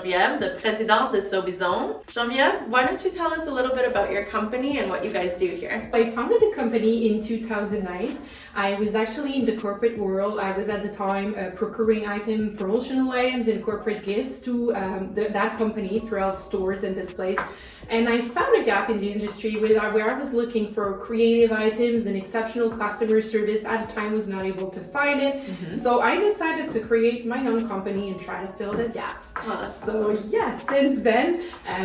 Geneviève, the Présidente de Sobezone. Geneviève, why don't you tell us a little bit about your company and what you guys do here? I founded the company in 2009. I was actually in the corporate world. I was at the time procuring promotional items and corporate gifts to that company throughout stores and displays. And I found a gap in the industry where I was looking for creative items and exceptional customer service. At the time, was not able to find it. So I decided to create my own company and try to fill that gap. So yes, since then,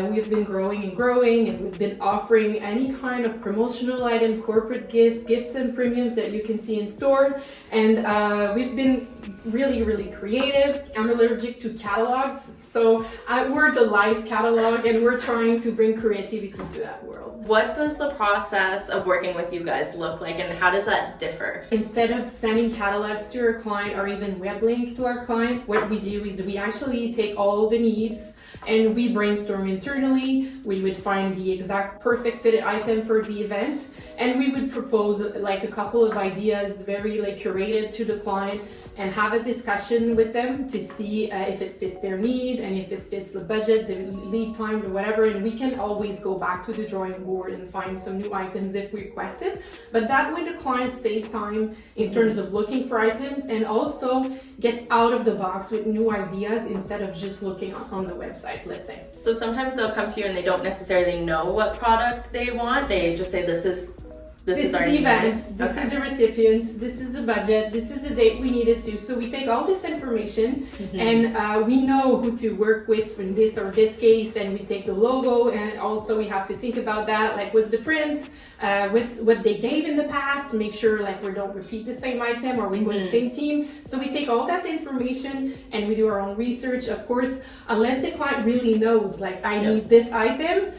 we've been growing and we've been offering any kind of promotional item, corporate gifts and premiums that you can see in store. And we've been really creative. I'm allergic to catalogs, so we're the live catalog and we're trying to bring creativity to that world. What does the process of working with you guys look like and how does that differ? Instead of sending catalogs to our client or even web link to our client, what we do is we actually take all the needs and we brainstorm internally. We would find the exact perfect fitted item for the event and we would propose like a couple of ideas very curated to the client and have a discussion with them to see if it fits their need and if it fits the budget, the lead time or whatever. And we can always go back to the drawing board and find some new items if we request it. But that way the client saves time in terms of looking for items and also gets out of the box with new ideas instead of just looking on the website, let's say. So sometimes they'll come to you and they don't necessarily know what product they want. They just say this is the event, this is the recipients, this is the budget, this is the date we need it to. So we take all this information and we know who to work with in this or this case, and we take the logo, and also we have to think about that, like what's the print, what's what they gave in the past, make sure like we don't repeat the same item or we go in the same team. So we take all that information and we do our own research, of course, unless the client really knows like I need this item.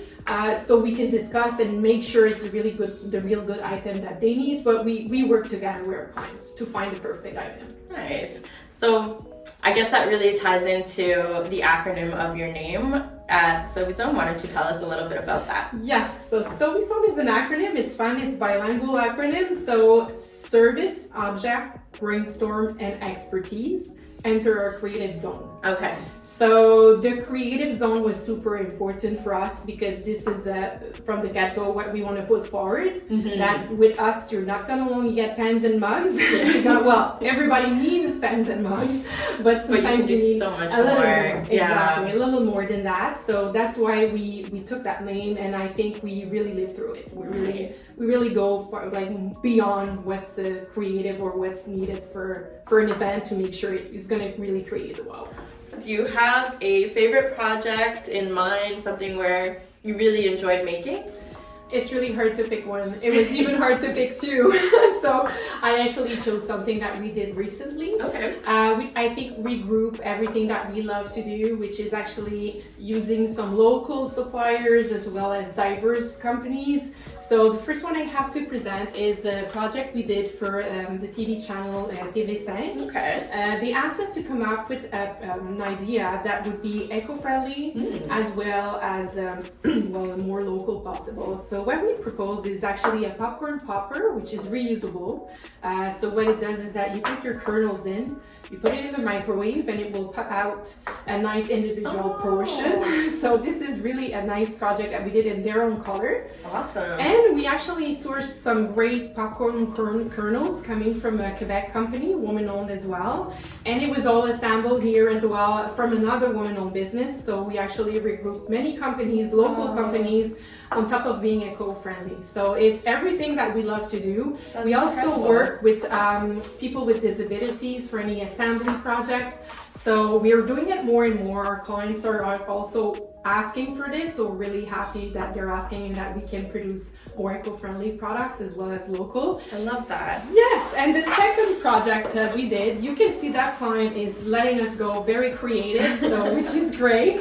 So we can discuss and make sure it's the real good item that they need, but we work together with our clients to find the perfect item. Nice. So I guess that really ties into the acronym of your name at Sobezone. Why don't you tell us a little bit about that? Yes, so Sobezone is an acronym. It's fun, it's bilingual acronym. So service, object, brainstorm, and expertise enter our creative zone. Okay. So the creative zone was super important for us because this is from the get-go what we want to put forward. That with us, you're not going to only get pens and mugs. Well, everybody needs pens and mugs, but sometimes you need so much a little more. Exactly, a little more than that. So that's why we took that name, and I think we really live through it. We really go for, like beyond what's the creative or what's needed for an event to make sure it's going to really create a wow. Do you have a favorite project in mind, something where you really enjoyed making? It's really hard to pick one. It was even hard to pick two. So I actually chose something that we did recently. Okay. I think regroup everything that we love to do, which is actually using some local suppliers as well as diverse companies. So the first one I have to present is a project we did for the TV channel TV5. Okay. They asked us to come up with an idea that would be eco-friendly as well as more local possible. So what we proposed is actually a popcorn popper, which is reusable. So what it does is that you put your kernels in, you put it in the microwave, and it will pop out a nice individual portion. So this is really a nice project that we did in their own color. Awesome. And we actually sourced some great popcorn kernels coming from a Quebec company, woman-owned as well. And it was all assembled here as well from another woman-owned business. So we actually regrouped many companies, local companies, on top of being eco-friendly. So it's everything that we love to do. That's we also incredible. work with people with disabilities for any assembly projects. So we are doing it more and more. Our clients are also asking for this, so we're really happy that they're asking and that we can produce more eco-friendly products as well as local. I love that. Yes, and the second project that we did, you can see that client is letting us go very creative, so which is great.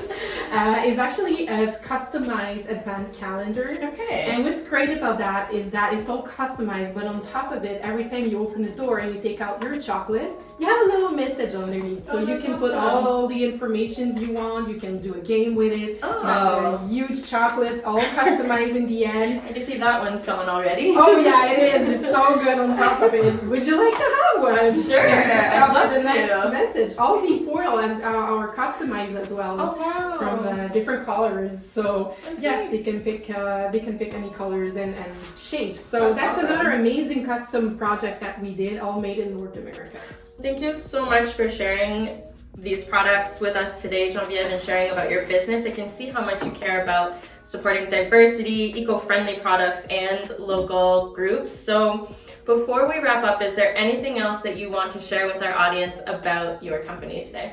Is actually a customized advent calendar. Okay. And what's great about that is that it's all customized, but on top of it, every time you open the door and you take out your chocolate, You have a little message underneath, so you can put all the informations you want. You can do a game with it. Oh. You have a huge chocolate, all customized in the end. I can see that one's gone already. Oh yeah, it is. It's so good on top of it. Would you like to have one? Sure, I'd love the to. next message. All the foil are customized as well. Oh wow. From different colors. So yes, they can pick any colors and shapes. So that's awesome. another amazing custom project that we did, all made in North America. Thank you so much for sharing these products with us today, Geneviève, and sharing about your business. I can see how much you care about supporting diversity, eco-friendly products, and local groups. So before we wrap up, is there anything else that you want to share with our audience about your company today?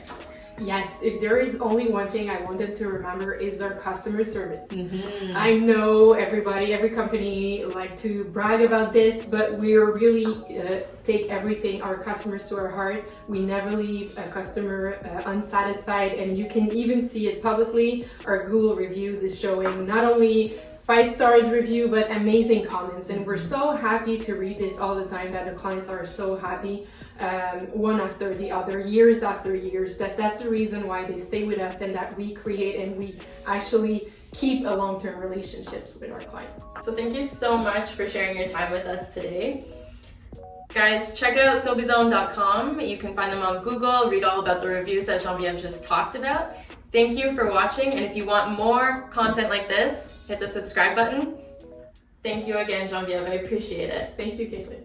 Yes, if there is only one thing I want them to remember is our customer service. Mm-hmm. I know every company like to brag about this, but we really take our customers to our heart. We never leave a customer unsatisfied, and you can even see it publicly. Our Google reviews is showing not only 5 stars review, but amazing comments, and we're so happy to read this all the time, that the clients are so happy, one after the other, years after years. That's the reason why they stay with us, and that we create and we actually keep a long-term relationships with our client. So thank you so much for sharing your time with us today. Guys, check out Sobezone.com. You can find them on Google, read all about the reviews that Geneviève just talked about. Thank you for watching, and if you want more content like this, hit the subscribe button. Thank you again, Geneviève. I appreciate it. Thank you, Caitlin.